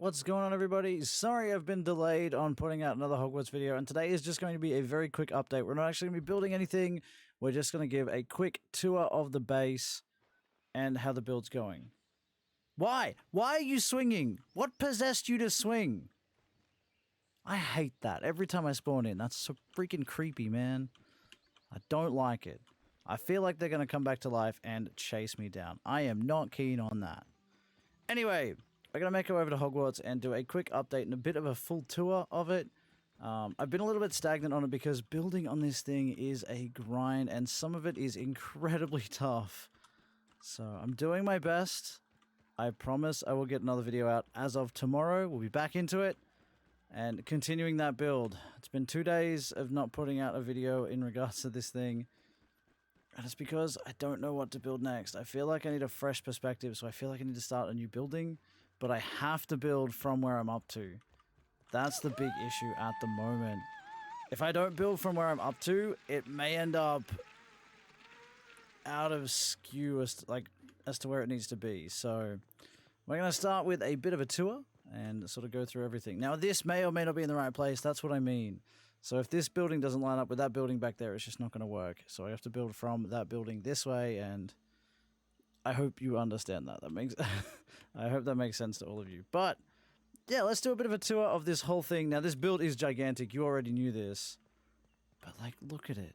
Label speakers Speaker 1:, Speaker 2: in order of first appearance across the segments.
Speaker 1: What's going on, everybody? Sorry I've been delayed on putting out another Hogwarts video, and today is just going to be a very quick update. We're not actually going to be building anything. We're just going to give a quick tour of the base and how the build's going. Why? Why are you swinging? What possessed you to swing? I hate that. Every time I spawn in, that's so freaking creepy, man. I don't like it. I feel like they're going to come back to life and chase me down. I am not keen on that. Anyway, we're going to make our way over to Hogwarts and do a quick update and a bit of a full tour of it. I've been a little bit stagnant on it because building on this thing is a grind and some of it is incredibly tough. So I'm doing my best. I promise I will get another video out as of tomorrow. We'll be back into it and continuing that build. It's been 2 days of not putting out a video in regards to this thing. And it's because I don't know what to build next. I feel like I need a fresh perspective, so I feel like I need to start a new building. But I have to build from where I'm up to. That's the big issue at the moment. If I don't build from where I'm up to, it may end up out of skew as to where it needs to be. So we're going to start with a bit of a tour and sort of go through everything. Now, this may or may not be in the right place. That's what I mean. So if this building doesn't line up with that building back there, it's just not going to work. So I have to build from that building this way, and I hope you understand that. I hope that makes sense to all of you. But yeah, let's do a bit of a tour of this whole thing. Now, this build is gigantic. You already knew this. But like, look at it.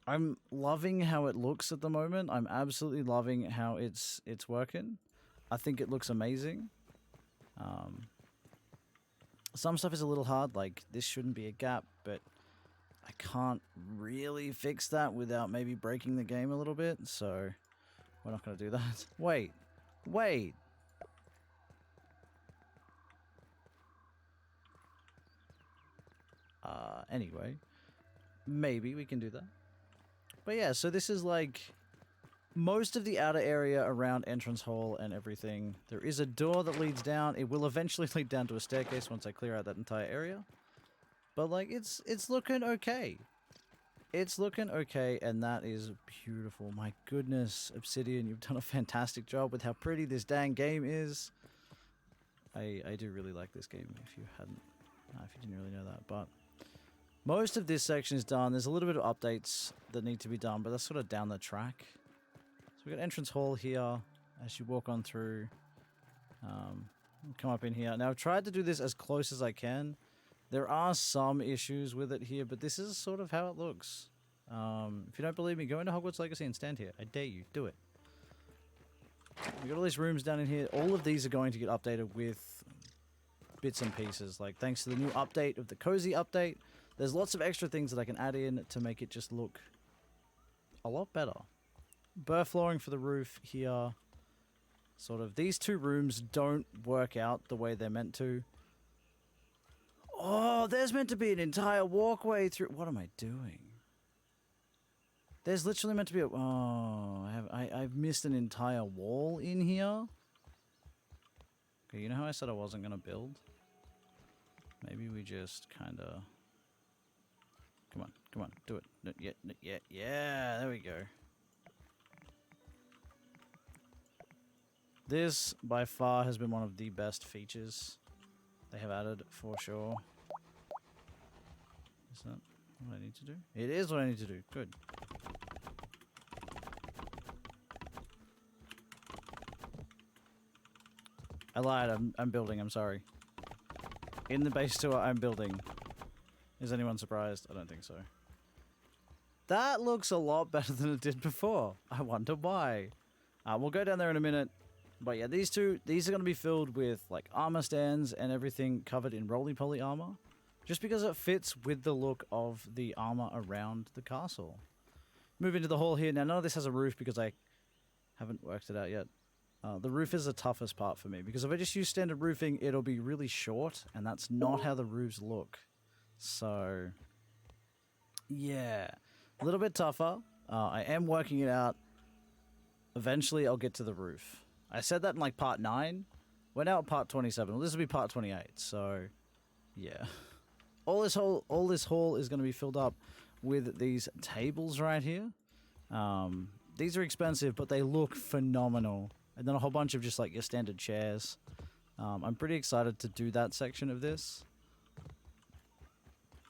Speaker 1: I'm loving how it looks at the moment. I'm absolutely loving how it's working. I think it looks amazing. Some stuff is a little hard, like this shouldn't be a gap, but I can't really fix that without maybe breaking the game a little bit, so we're not going to do that. Wait. Anyway, maybe we can do that. But yeah, so this is like most of the outer area around entrance hall and everything. There is a door that leads down. It will eventually lead down to a staircase once I clear out that entire area. But like, it's looking okay. It's looking okay, and that is beautiful. My goodness, Obsidian, you've done a fantastic job with how pretty this dang game is. I do really like this game, if you didn't really know that. But most of this section is done. There's a little bit of updates that need to be done, but that's sort of down the track. So we've got entrance hall here as you walk on through. Come up in here. Now, I've tried to do this as close as I can. There are some issues with it here, but this is sort of how it looks. If you don't believe me, go into Hogwarts Legacy and stand here. I dare you. Do it. We've got all these rooms down in here. All of these are going to get updated with bits and pieces. Like, thanks to the new update of the Cozy update, there's lots of extra things that I can add in to make it just look a lot better. Burr flooring for the roof here. Sort of. These two rooms don't work out the way they're meant to. Oh, there's meant to be an entire walkway through. What am I doing? There's literally meant to be a... Oh, I've missed an entire wall in here. Okay, you know how I said I wasn't going to build? Maybe we just kind of... Come on, do it. Yeah, there we go. This, by far, has been one of the best features they have added, for sure. Is that what I need to do? It is what I need to do. Good. I lied. I'm building. I'm sorry. In the base tour, I'm building. Is anyone surprised? I don't think so. That looks a lot better than it did before. I wonder why. We'll go down there in a minute. But yeah, these are going to be filled with like armor stands and everything covered in roly-poly armor. Just because it fits with the look of the armor around the castle. Move into the hall here. Now, none of this has a roof because I haven't worked it out yet. The roof is the toughest part for me. Because if I just use standard roofing, it'll be really short. And that's not how the roofs look. So, yeah. A little bit tougher. I am working it out. Eventually, I'll get to the roof. I said that in like part 9. We're now at part 27. Well, this will be part 28. So, yeah. All this hall is going to be filled up with these tables right here. These are expensive, but they look phenomenal. And then a whole bunch of just like your standard chairs. I'm pretty excited to do that section of this.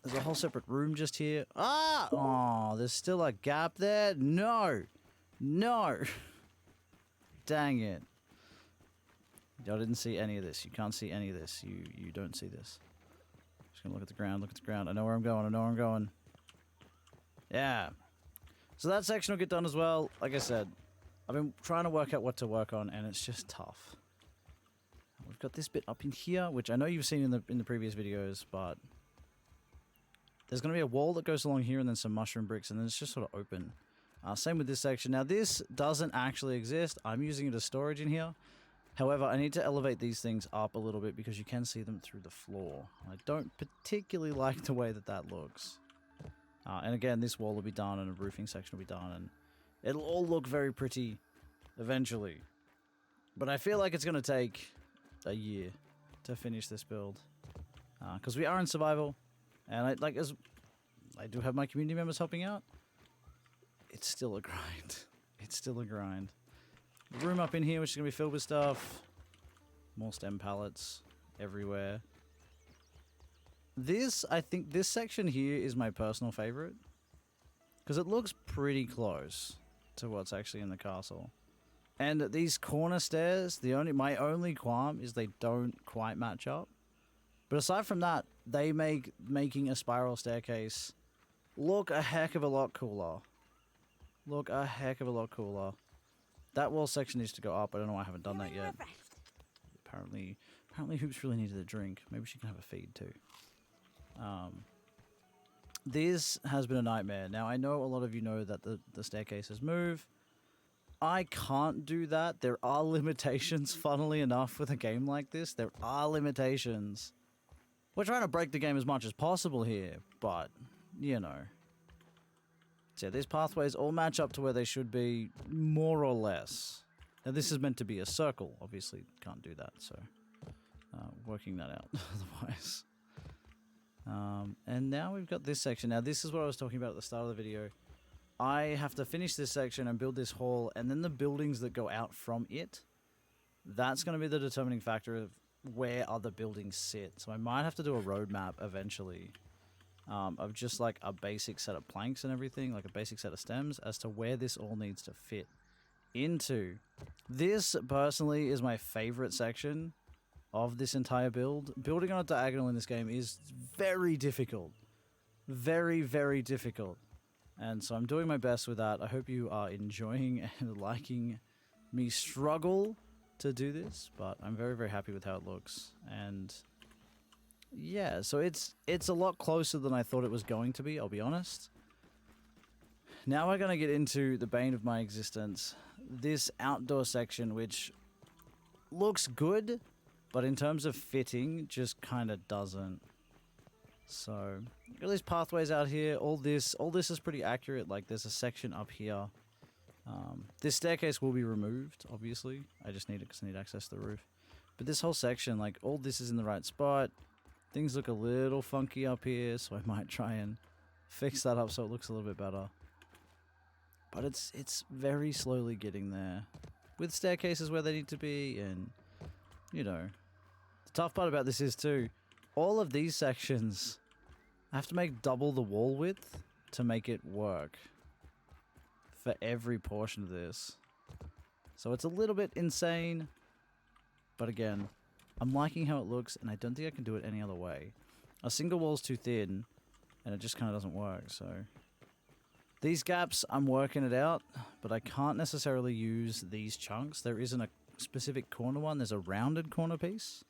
Speaker 1: There's a whole separate room just here. Ah! Oh, there's still a gap there? No! No! Dang it. I didn't see any of this. You can't see any of this. You don't see this. Just gonna look at the ground, look at the ground. I know where I'm going, I know where I'm going. Yeah. So that section will get done as well. Like I said, I've been trying to work out what to work on, and it's just tough. We've got this bit up in here, which I know you've seen in the previous videos, but there's going to be a wall that goes along here and then some mushroom bricks, and then it's just sort of open. Same with this section. Now, this doesn't actually exist. I'm using it as storage in here. However, I need to elevate these things up a little bit because you can see them through the floor. I don't particularly like the way that that looks. And again, this wall will be done and a roofing section will be done, and it'll all look very pretty eventually. But I feel like it's going to take a year to finish this build. Because we are in survival, and I do have my community members helping out. It's still a grind. It's still a grind. Room up in here, which is going to be filled with stuff. More stem pallets everywhere. I think this section here is my personal favorite. Because it looks pretty close to what's actually in the castle. And these corner stairs, my only qualm is they don't quite match up. But aside from that, they make making a spiral staircase look a heck of a lot cooler. Look a heck of a lot cooler. That wall section needs to go up. I don't know why I haven't done that yet. Apparently Hoops really needed a drink. Maybe she can have a feed too. This has been a nightmare. Now, I know a lot of you know that the staircases move. I can't do that. There are limitations, funnily enough, with a game like this. There are limitations. We're trying to break the game as much as possible here, but, you know. So these pathways all match up to where they should be, more or less. Now, this is meant to be a circle. Obviously, can't do that, so working that out otherwise. And now we've got this section. Now, this is what I was talking about at the start of the video. I have to finish this section and build this hall, and then the buildings that go out from it, that's going to be the determining factor of where other buildings sit. So I might have to do a roadmap eventually of just like a basic set of planks and everything, like a basic set of stems, as to where this all needs to fit into. This, personally, is my favorite section of this entire build. Building on a diagonal in this game is very difficult. Very, very difficult. And so I'm doing my best with that. I hope you are enjoying and liking me struggle to do this, but I'm very, very happy with how it looks. And yeah, so it's a lot closer than I thought it was going to be, I'll be honest. Now we're going to get into the bane of my existence. This outdoor section, which looks good, but in terms of fitting, just kind of doesn't. So, got these pathways out here. All this is pretty accurate. Like, there's a section up here. This staircase will be removed, obviously. I just need it because I need access to the roof. But this whole section, like, all this is in the right spot. Things look a little funky up here, so I might try and fix that up so it looks a little bit better. But it's very slowly getting there. With staircases where they need to be, and, you know. The tough part about this is, too, all of these sections, I have to make double the wall width to make it work for every portion of this. So it's a little bit insane, but again, I'm liking how it looks, and I don't think I can do it any other way. A single wall's too thin, and it just kind of doesn't work, so. These gaps, I'm working it out, but I can't necessarily use these chunks. There isn't a specific corner one. There's a rounded corner piece,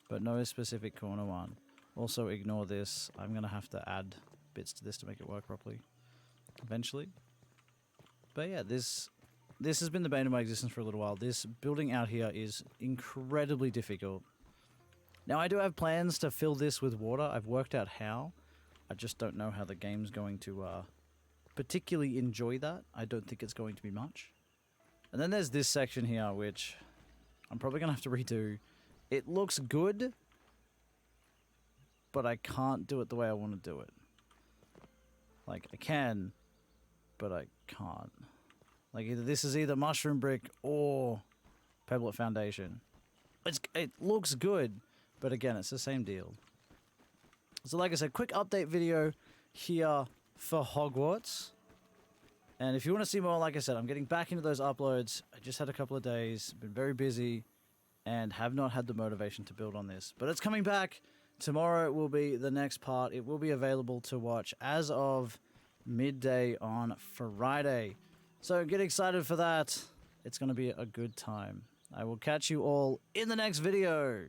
Speaker 1: but no specific corner one. Also, ignore this. I'm going to have to add bits to this to make it work properly eventually. But yeah, this has been the bane of my existence for a little while. This building out here is incredibly difficult. Now, I do have plans to fill this with water. I've worked out how. I just don't know how the game's going to particularly enjoy that. I don't think it's going to be much. And then there's this section here, which I'm probably going to have to redo. It looks good, but I can't do it the way I want to do it. Like, I can, but I can't. Like, this is either mushroom brick or pebblet foundation. it looks good, but again, it's the same deal. So like I said, quick update video here for Hogwarts. And if you want to see more, like I said, I'm getting back into those uploads. I just had a couple of days, been very busy, and have not had the motivation to build on this. But it's coming back. Tomorrow will be the next part. It will be available to watch as of midday on Friday. So get excited for that. It's going to be a good time. I will catch you all in the next video.